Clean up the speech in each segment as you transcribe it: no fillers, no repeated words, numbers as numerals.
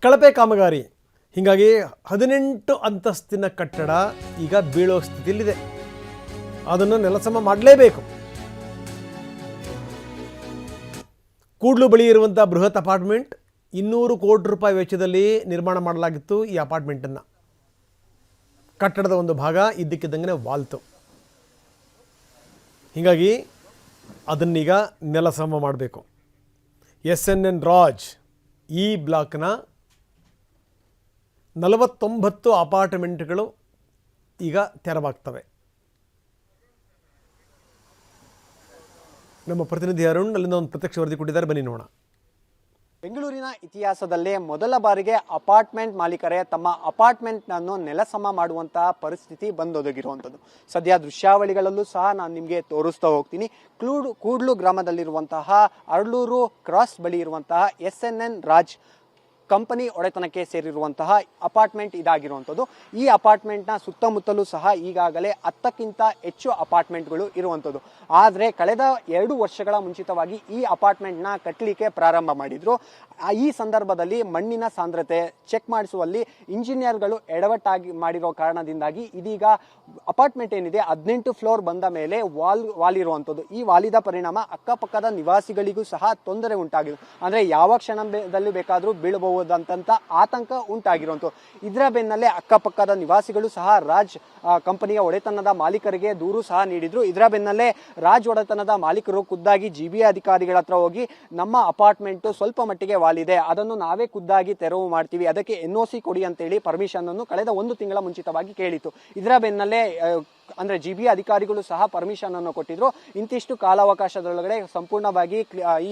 ಕಳಪೆ ಕಾಮಗಾರಿ. ಹೀಗಾಗಿ 18 ಅಂತಸ್ತಿನ ಕಟ್ಟಡ ಈಗ ಬೀಳೋ ಸ್ಥಿತಿಯಲ್ಲಿದೆ. ಅದನ್ನು ನೆಲಸಮ ಮಾಡಲೇಬೇಕು. ಕೂಡ್ಲು ಬಳಿ ಇರುವಂಥ ಬೃಹತ್ ಅಪಾರ್ಟ್ಮೆಂಟ್ 200 ಕೋಟಿ ರೂಪಾಯಿ ವೆಚ್ಚದಲ್ಲಿ ನಿರ್ಮಾಣ ಮಾಡಲಾಗಿತ್ತು. ಈ ಅಪಾರ್ಟ್ಮೆಂಟನ್ನು ಕಟ್ಟಡದ ಒಂದು ಭಾಗ ಇದ್ದಕ್ಕಿದ್ದಂಗೆ ವಾಲ್ತು. ಹೀಗಾಗಿ ಅದನ್ನೀಗ ನೆಲಸಮ ಮಾಡಬೇಕು. SNN ರಾಜ್ ಈ ಬ್ಲಾಕ್ನ 49 ಅಪಾರ್ಟ್ಮೆಂಟ್ಗಳು ಈಗ ತೆರವಾಗ್ತವೆ. ನಮ್ಮ ಪ್ರತಿನಿಧಿ ಅರುಣ್ ಅಲ್ಲಿಂದ ಒಂದು ಪ್ರತ್ಯಕ್ಷ ವರದಿ ಕೊಟ್ಟಿದ್ದಾರೆ, ಬನ್ನಿ ನೋಡೋಣ. ಬೆಂಗಳೂರಿನ ಇತಿಹಾಸದಲ್ಲೇ ಮೊದಲ ಬಾರಿಗೆ ಅಪಾರ್ಟ್ಮೆಂಟ್ ಮಾಲೀಕರೇ ತಮ್ಮ ಅಪಾರ್ಟ್ಮೆಂಟ್ನನ್ನು ನೆಲಸಮ ಮಾಡುವಂತಹ ಪರಿಸ್ಥಿತಿ ಬಂದೊದಗಿರುವಂಥದ್ದು. ಸದ್ಯ ದೃಶ್ಯಾವಳಿಗಳಲ್ಲೂ ಸಹ ನಾನು ನಿಮಗೆ ತೋರಿಸ್ತಾ ಹೋಗ್ತೀನಿ. ಕೂಡ್ಲು ಗ್ರಾಮದಲ್ಲಿರುವಂತಹ ಅರ್ಳೂರು ಕ್ರಾಸ್ ಬಳಿ ಇರುವಂತಹ SNN ರಾಜ್ ಕಂಪನಿ ಒಡೆತನಕ್ಕೆ ಸೇರಿರುವಂತಹ ಅಪಾರ್ಟ್ಮೆಂಟ್ ಇದಾಗಿರುವಂಥದ್ದು. ಈ ಅಪಾರ್ಟ್ಮೆಂಟ್ನ ಸುತ್ತಮುತ್ತಲೂ ಸಹ ಈಗಾಗಲೇ 10ಕ್ಕಿಂತ ಹೆಚ್ಚು ಅಪಾರ್ಟ್ಮೆಂಟ್ಗಳು ಇರುವಂಥದ್ದು. ಆದರೆ ಕಳೆದ 2 ವರ್ಷಗಳ ಮುಂಚಿತವಾಗಿ ಈ ಅಪಾರ್ಟ್ಮೆಂಟ್ನ ಕಟ್ಟಲಿಕ್ಕೆ ಪ್ರಾರಂಭ ಮಾಡಿದ್ರು. ಈ ಸಂದರ್ಭದಲ್ಲಿ ಮಣ್ಣಿನ ಸಾಂದ್ರತೆ ಚೆಕ್ ಮಾಡಿಸುವಲ್ಲಿ ಇಂಜಿನಿಯರ್ಗಳು ಎಡವಟ್ಟಾಗಿ ಮಾಡಿರೋ ಕಾರಣದಿಂದಾಗಿ ಇದೀಗ ಅಪಾರ್ಟ್ಮೆಂಟ್ ಏನಿದೆ 18 ಫ್ಲೋರ್ ಬಂದ ಮೇಲೆ ವಾಲ್ ಇರುವಂಥದ್ದು. ಈ ವಾಲಿದ ಪರಿಣಾಮ ಅಕ್ಕಪಕ್ಕದ ನಿವಾಸಿಗಳಿಗೂ ಸಹ ತೊಂದರೆ ಉಂಟಾಗಿದೆ. ಅಂದರೆ ಯಾವ ಕ್ಷಣದಲ್ಲಿ ಬೇಕಾದರೂ ಬೀಳಬಹುದು ಂತ ಆತಂಕ ಉಂಟಾಗಿರುವಂಥದ್ದು. ಇದರ ಬೆನ್ನಲ್ಲೇ ಅಕ್ಕಪಕ್ಕದ ನಿವಾಸಿಗಳು ಸಹ ರಾಜ್ ಕಂಪನಿಯ ಒಡೆತನದ ಮಾಲೀಕರಿಗೆ ದೂರು ಸಹ ನೀಡಿದ್ರು. ಇದರ ಬೆನ್ನಲ್ಲೇ ರಾಜ್ ಒಡೆತನದ ಮಾಲೀಕರು ಖುದ್ದಾಗಿ GBA ಅಧಿಕಾರಿಗಳ ಹತ್ರ ಹೋಗಿ ನಮ್ಮ ಅಪಾರ್ಟ್ಮೆಂಟ್ ಸ್ವಲ್ಪ ಮಟ್ಟಿಗೆ ವಾಲಿದೆ, ಅದನ್ನು ನಾವೇ ಖುದ್ದಾಗಿ ತೆರವು ಮಾಡ್ತೀವಿ, ಅದಕ್ಕೆ NOC ಕೊಡಿ ಅಂತೇಳಿ ಪರ್ಮಿಷನ್ ಅನ್ನು ಕಳೆದ 1 ತಿಂಗಳ ಮುಂಚಿತವಾಗಿ ಕೇಳಿತು. ಇದರ ಬೆನ್ನಲ್ಲೇ ಅಂದ್ರೆ GBA ಅಧಿಕಾರಿಗಳು ಸಹ ಪರ್ಮಿಷನ್ ಅನ್ನು ಕೊಟ್ಟಿದ್ರು. ಇಂತಿಷ್ಟು ಕಾಲಾವಕಾಶದೊಳಗಡೆ ಸಂಪೂರ್ಣವಾಗಿ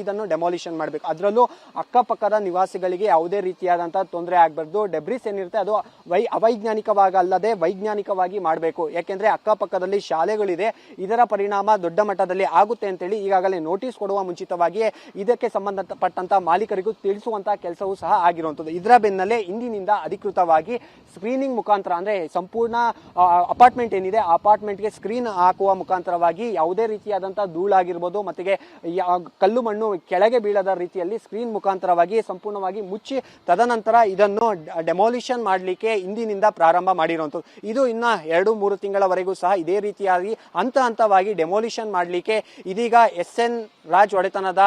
ಇದನ್ನು ಡೆಮಾಲಿಷನ್ ಮಾಡಬೇಕು. ಅದರಲ್ಲೂ ಅಕ್ಕಪಕ್ಕದ ನಿವಾಸಿಗಳಿಗೆ ಯಾವುದೇ ರೀತಿಯಾದಂತಹ ತೊಂದರೆ ಆಗಬಾರ್ದು. ಡೆಬ್ರಿಸ್ ಏನಿರುತ್ತೆ ಅದು ಅವೈಜ್ಞಾನಿಕವಾಗಿ ಅಲ್ಲದೆ ವೈಜ್ಞಾನಿಕವಾಗಿ ಮಾಡಬೇಕು. ಯಾಕೆಂದ್ರೆ ಅಕ್ಕಪಕ್ಕದಲ್ಲಿ ಶಾಲೆಗಳಿದೆ, ಇದರ ಪರಿಣಾಮ ದೊಡ್ಡ ಮಟ್ಟದಲ್ಲಿ ಆಗುತ್ತೆ ಅಂತೇಳಿ ಈಗಾಗಲೇ ನೋಟಿಸ್ ಕೊಡುವ ಮುಂಚಿತವಾಗಿಯೇ ಇದಕ್ಕೆ ಸಂಬಂಧಪಟ್ಟಂತ ಮಾಲೀಕರಿಗೂ ತಿಳಿಸುವಂತಹ ಕೆಲಸವೂ ಸಹ ಆಗಿರುವಂಥದ್ದು. ಇದರ ಬೆನ್ನಲ್ಲೇ ಇಂದಿನಿಂದ ಅಧಿಕೃತವಾಗಿ ಸ್ಕ್ರೀನಿಂಗ್ ಮುಖಾಂತರ ಅಂದ್ರೆ ಸಂಪೂರ್ಣ ಅಪಾರ್ಟ್ಮೆಂಟ್ ಏನಿದೆ ಅಪಾರ್ಟ್ಮೆಂಟ್ಗೆ ಸ್ಕ್ರೀನ್ ಹಾಕುವ ಮುಖಾಂತರವಾಗಿ ಯಾವುದೇ ರೀತಿಯಾದಂತಹ ಧೂಳಾಗಿರ್ಬೋದು ಮತ್ತಿಗೆ ಕಲ್ಲು ಮಣ್ಣು ಕೆಳಗೆ ಬೀಳದ ರೀತಿಯಲ್ಲಿ ಸ್ಕ್ರೀನ್ ಮುಖಾಂತರವಾಗಿ ಸಂಪೂರ್ಣವಾಗಿ ಮುಚ್ಚಿ ತದನಂತರ ಇದನ್ನು ಡೆಮಾಲಿಷನ್ ಮಾಡಲಿಕ್ಕೆ ಇಂದಿನಿಂದ ಪ್ರಾರಂಭ ಮಾಡಿರುವಂಥದ್ದು. ಇದು ಇನ್ನ 2-3 ತಿಂಗಳವರೆಗೂ ಸಹ ಇದೇ ರೀತಿಯಾಗಿ ಹಂತವಾಗಿ ಡೆಮಾಲಿಷನ್ ಮಾಡಲಿಕ್ಕೆ ಇದೀಗ SN ರಾಜ್ ಒಡೆತನದ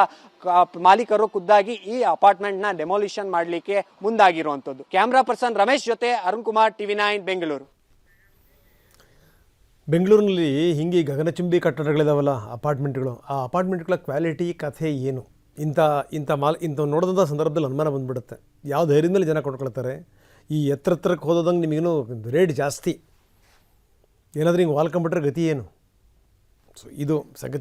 ಮಾಲೀಕರು ಖುದ್ದಾಗಿ ಈ ಅಪಾರ್ಟ್ಮೆಂಟ್ ನ ಡೆಮಾಲಿಷನ್ ಮಾಡಲಿಕ್ಕೆ ಮುಂದಾಗಿರುವಂಥದ್ದು. ಕ್ಯಾಮ್ರಾ ಪರ್ಸನ್ ರಮೇಶ್ ಜೊತೆ ಅರುಣ್ ಕುಮಾರ್, TV9 ಬೆಂಗಳೂರು. ಬೆಂಗಳೂರಿನಲ್ಲಿ ಹಿಂಗೆ ಗಗನಚುಂಬಿ ಕಟ್ಟಡಗಳಿದಾವಲ್ಲ ಅಪಾರ್ಟ್ಮೆಂಟ್ಗಳು, ಆ ಅಪಾರ್ಟ್ಮೆಂಟ್ಗಳ ಕ್ವಾಲಿಟಿ ಕಥೆ ಏನು? ಇಂಥ ನೋಡಿದಂಥ ಸಂದರ್ಭದಲ್ಲಿ ಅನುಮಾನ ಬಂದುಬಿಡುತ್ತೆ. ಯಾವ ಧೈರ್ಯದ ಮೇಲೆ ಜನ ಕೊಂಡ್ಕೊಳ್ತಾರೆ? ಈ ಎತ್ತರಕ್ಕೆ ಹೋದಂಗೆ ನಿಮಗೇನು ರೇಟ್ ಜಾಸ್ತಿ, ಏನಾದರೂ ಹಿಂಗೆ ವಾಲ್ಕೊಂಬಿಟ್ರೆ ಗತಿ ಏನು? ಸೊ ಇದು ಸಂಗತಿ.